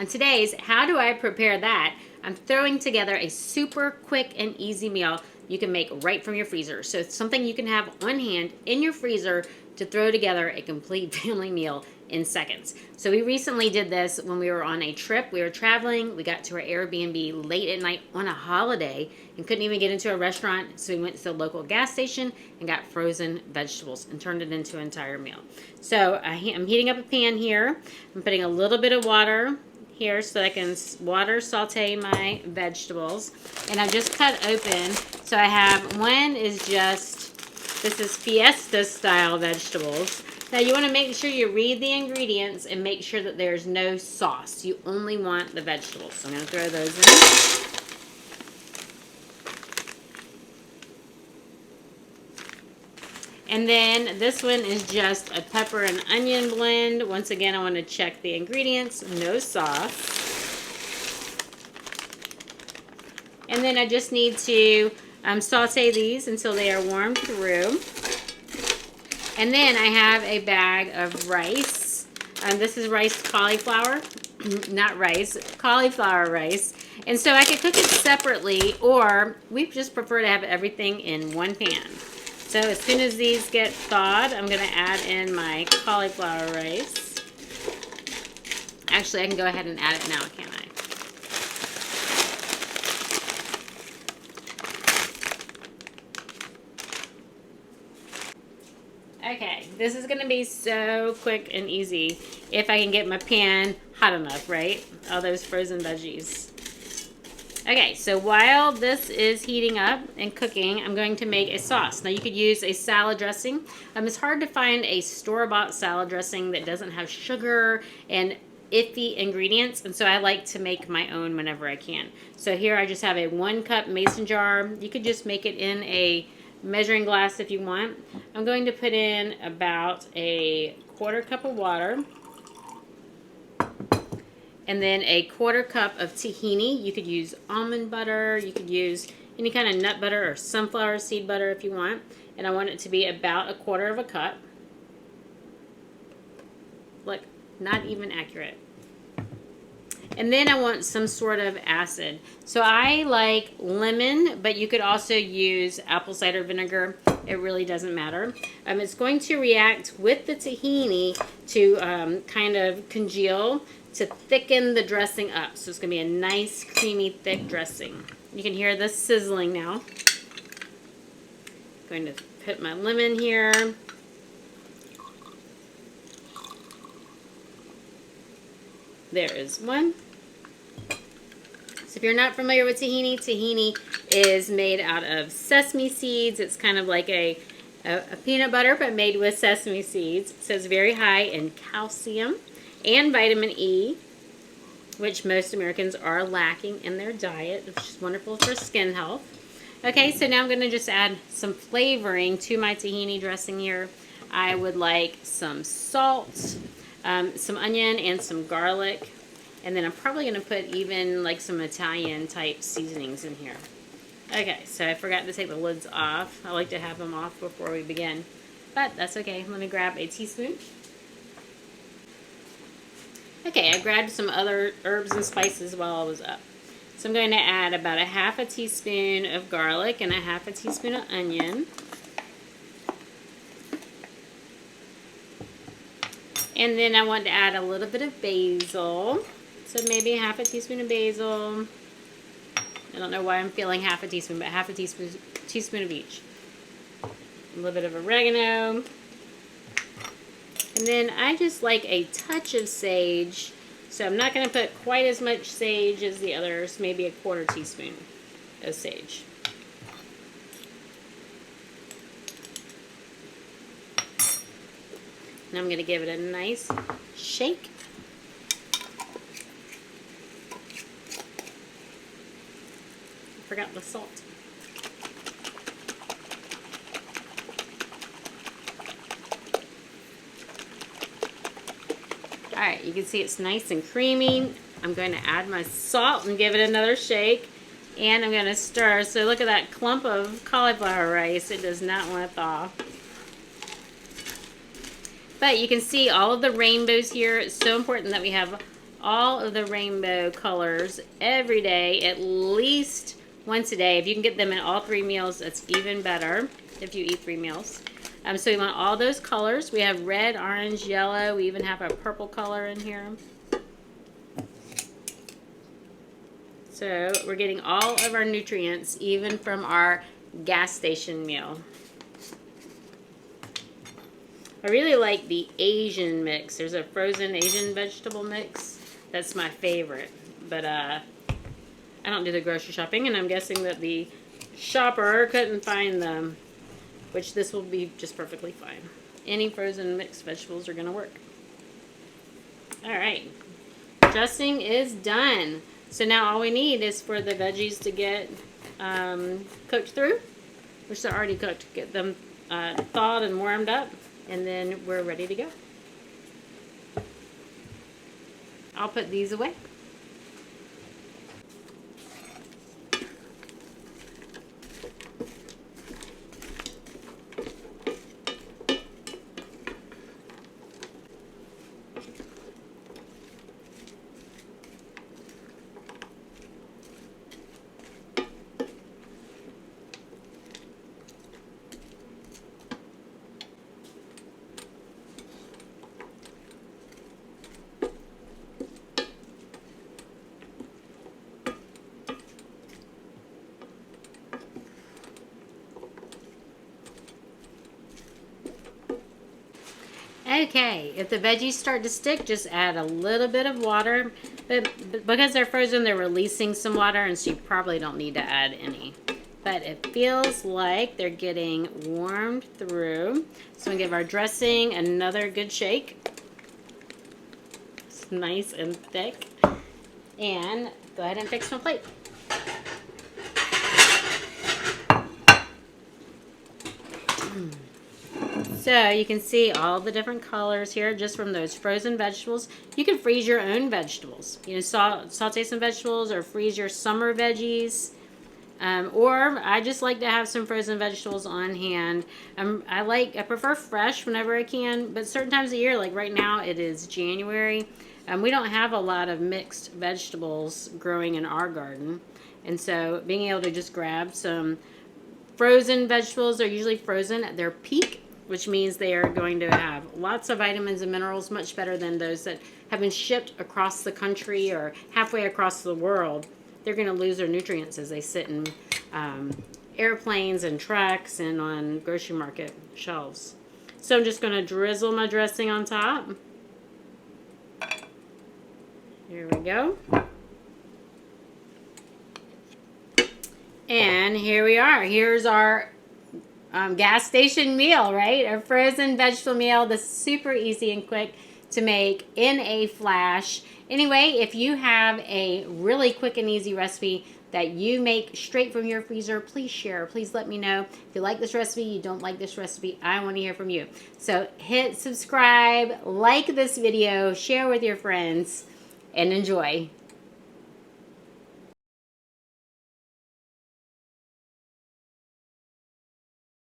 On today's How Do I Prepare That, I'm throwing together a super quick and easy meal you can make right from your freezer. So it's something you can have on hand in your freezer to throw together a complete family meal in seconds. So we recently did this when we were on a trip. We were traveling. We got to our Airbnb late at night on a holiday and couldn't even get into a restaurant. So we went to the local gas station and got frozen vegetables and turned it into an entire meal. So I'm heating up a pan here. I'm putting a little bit of water here so I can saute my vegetables. And I've just cut open. So I have one is just, this is Fiesta style vegetables. Now you want to make sure you read the ingredients and make sure that there's no sauce. You only want the vegetables. So I'm going to throw those in. And then this one is just a pepper and onion blend. Once again, I want to check the ingredients. No sauce. And then I just need to saute these until they are warmed through. And then I have a bag of rice. This is rice cauliflower, not rice, cauliflower rice. And so I could cook it separately, or we just prefer to have everything in one pan. So as soon as these get thawed, I'm going to add in my cauliflower rice. Actually, I can go ahead and add it now, can't I? Okay, this is going to be so quick and easy if I can get my pan hot enough, right? All those frozen veggies. Okay, so while this is heating up and cooking, I'm going to make a sauce. Now you could use a salad dressing. It's hard to find a store-bought salad dressing that doesn't have sugar and iffy ingredients, and so I like to make my own whenever I can. So here I just have a 1 cup mason jar. You could just make it in a measuring glass if you want. I'm going to put in about a 1/4 cup of water. And then a 1/4 cup of tahini. You could use almond butter. You could use any kind of nut butter or sunflower seed butter if you want. And I want it to be about a 1/4 cup. Look, not even accurate. And then I want some sort of acid. So I like lemon, but you could also use apple cider vinegar. It really doesn't matter. It's going to react with the tahini to kind of congeal, to thicken the dressing up. So it's going to be a nice, creamy, thick dressing. You can hear this sizzling now. I'm going to put my lemon here. There is one. So if you're not familiar with tahini, tahini is made out of sesame seeds. It's kind of like a peanut butter, but made with sesame seeds. So it's very high in calcium and vitamin E, which most Americans are lacking in their diet, which is wonderful for skin health. Okay, so now I'm going to just add some flavoring to my tahini dressing here. I would like some salt, some onion, and some garlic. And then I'm probably going to put even like some Italian type seasonings in here. Okay, so I forgot to take the lids off. I like to have them off before we begin, but that's okay. Let me grab a teaspoon. Okay, I grabbed some other herbs and spices while I was up. So I'm going to add about a 1/2 teaspoon of garlic and a 1/2 teaspoon of onion. And then I want to add a little bit of basil. So maybe a 1/2 teaspoon of basil. I don't know why I'm feeling 1/2 teaspoon, but 1/2 teaspoon of each. A little bit of oregano. And then I just like a touch of sage. So I'm not going to put quite as much sage as the others, maybe a 1/4 teaspoon of sage. And I'm going to give it a nice shake. I forgot the salt. Alright, you can see it's nice and creamy. I'm going to add my salt and give it another shake. And I'm going to stir. So look at that clump of cauliflower rice. It does not want to thaw. But you can see all of the rainbows here. It's so important that we have all of the rainbow colors every day, at least once a day. If you can get them in all 3 meals, that's even better if you eat 3 meals. So we want all those colors. We have red, orange, yellow. We even have a purple color in here. So we're getting all of our nutrients, even from our gas station meal. I really like the Asian mix. There's a frozen Asian vegetable mix. That's my favorite. But I don't do the grocery shopping, and I'm guessing that the shopper couldn't find them, which this will be just perfectly fine. Any frozen mixed vegetables are going to work. All right. Dressing is done. So now all we need is for the veggies to get cooked through, which they're already cooked. Get them thawed and warmed up, and then we're ready to go. I'll put these away. Okay, if the veggies start to stick, just add a little bit of water. But because they're frozen, they're releasing some water, and so you probably don't need to add any. But it feels like they're getting warmed through. So we give our dressing another good shake. It's nice and thick. And go ahead and fix my plate. So you can see all the different colors here just from those frozen vegetables. You can freeze your own vegetables. You know, saute some vegetables or freeze your summer veggies. Or I just like to have some frozen vegetables on hand. I prefer fresh whenever I can, but certain times of year, like right now, it is January. We don't have a lot of mixed vegetables growing in our garden. And so being able to just grab some frozen vegetables, they're usually frozen at their peak, which means they are going to have lots of vitamins and minerals, much better than those that have been shipped across the country or halfway across the world. They're going to lose their nutrients as they sit in airplanes and trucks and on grocery market shelves. So I'm just going to drizzle my dressing on top. Here we go. And here we are. Here's our gas station meal, right? Our frozen vegetable meal that's super easy and quick to make in a flash. Anyway, if you have a really quick and easy recipe that you make straight from your freezer, please share. Please let me know. If you like this recipe, you don't like this recipe, I want to hear from you. So hit subscribe, like this video, share with your friends, and enjoy.